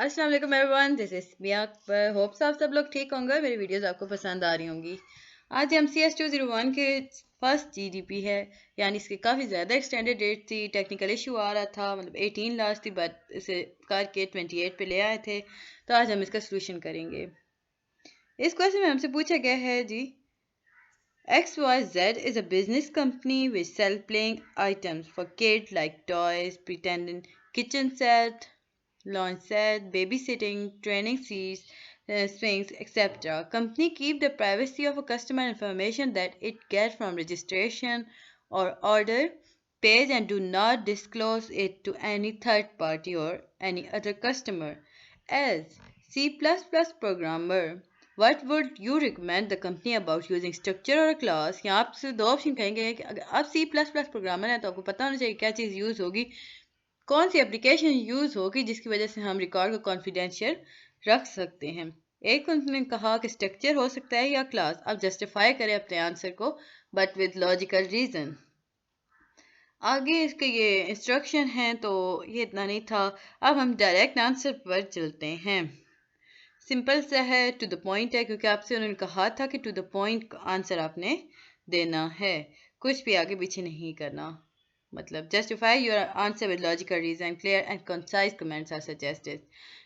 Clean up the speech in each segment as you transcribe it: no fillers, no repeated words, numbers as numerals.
अस्सलाम वालेकुम everyone, this is Miya Akbar. Hopes आप सब लोग ठीक होंगे, मेरी वीडियोस आपको पसंद आ रही होंगी। आज हम cs201 के फर्स्ट जीडीपी है, यानी इसकी काफ़ी ज़्यादा एक्सटेंडेड डेट थी। टेक्निकल इशू आ रहा था, मतलब 18 लास्ट थी, बट इसे करके 28 पे ले आए थे। तो आज हम इसका सोल्यूशन करेंगे। इस क्वेश्चन में हमसे पूछा गया है जी, XYZ is a business company which sell playing items for kids like toys, pretend kitchen set, launch set, babysitting, training seats, swings, etc. Company keep the privacy of a customer information that it gets from registration or order page and do not disclose it to any third party or any other customer. As C++ programmer, what would you recommend the company about using structure or a class? यहाँ आपसे दो option कहेंगे कि अगर आप C++ programmer हैं तो आपको पता होना चाहिए क्या चीज़ यूज़ होगी, कौन सी एप्लीकेशन यूज़ होगी जिसकी वजह से हम रिकॉर्ड को कॉन्फिडेंशियल रख सकते हैं। एक उन्होंने कहा कि स्ट्रक्चर हो सकता है या क्लास। आप जस्टिफाई करें अपने आंसर को, बट विद लॉजिकल रीज़न। आगे इसके ये इंस्ट्रक्शन हैं तो ये इतना नहीं था। अब हम डायरेक्ट आंसर पर चलते हैं। सिंपल सा है, टू द पॉइंट है, क्योंकि आपसे उन्होंने कहा था कि टू द पॉइंट आंसर आपने देना है, कुछ भी आगे पीछे नहीं करना। मतलब justify your answer with logical reason, clear and concise comments are suggested,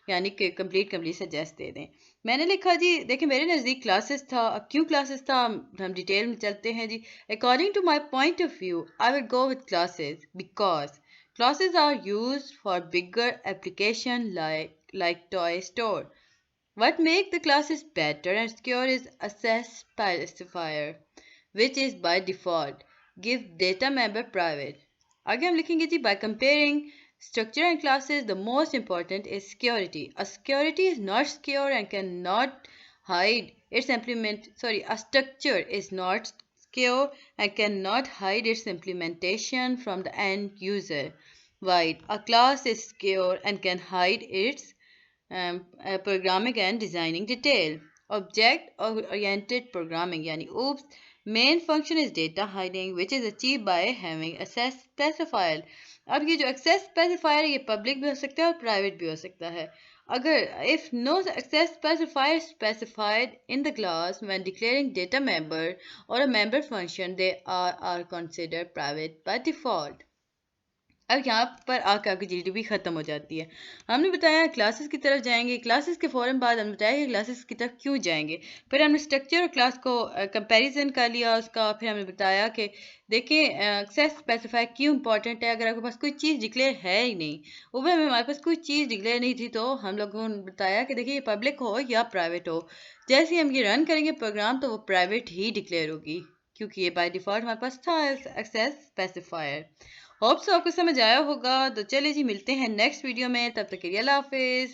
यानी कि कंप्लीट सजेस्ट दे दें। मैंने लिखा जी, देखिए मेरे नज़दीक क्लासेस था। अब क्यों क्लासेस था, हम डिटेल में चलते हैं जी। According to my point of view, I will go with classes because classes are use for bigger application like toy store. What makes the classes better and secure is access specifier, which is by default give data member private. आगे हम लिखेंगे जी, by comparing structure and classes, the most important is security. A security is not secure and cannot hide its implement. Sorry, a structure is not secure and cannot hide its implementation from the end user. While a class is secure and can hide its programming and designing detail. Object oriented programming यानी OOPS main function is data hiding which is achieved by having access specifier. अब ये जो access specifier है ये public भी हो सकता है और private भी हो सकता है। अगर if no access specifier is specified in the class when declaring data member or a member function, they are considered private by default. अब यहाँ पर आकर आपकी जीडीपी ख़त्म हो जाती है। हमने बताया क्लासेस की तरफ जाएंगे, क्लासेस के फ़ौरन बाद हमने बताया कि क्लासेस की तरफ क्यों जाएंगे। फिर हमने स्ट्रक्चर और क्लास को कंपैरिजन कर लिया उसका। फिर हमने बताया कि देखिए एक्सेस स्पेसिफाई क्यों इंपॉर्टेंट है। अगर आपके पास कोई चीज़ डिक्लेयर है ही नहीं, ऊपर में हमारे पास कोई चीज़ डिक्लेयर नहीं थी, तो हम लोगों ने बताया कि देखिए ये पब्लिक हो या प्राइवेट हो, जैसे ही हम ये रन करेंगे प्रोग्राम तो वो प्राइवेट ही डिक्लेयर होगी, क्योंकि ये बाय डिफ़ॉल्ट हमारे पास था एक्सेस स्पेसिफायर। होप सो आपको समझ आया होगा। तो चलिए जी, मिलते हैं नेक्स्ट वीडियो में, तब तक के लिए अल्लाह हाफिज़।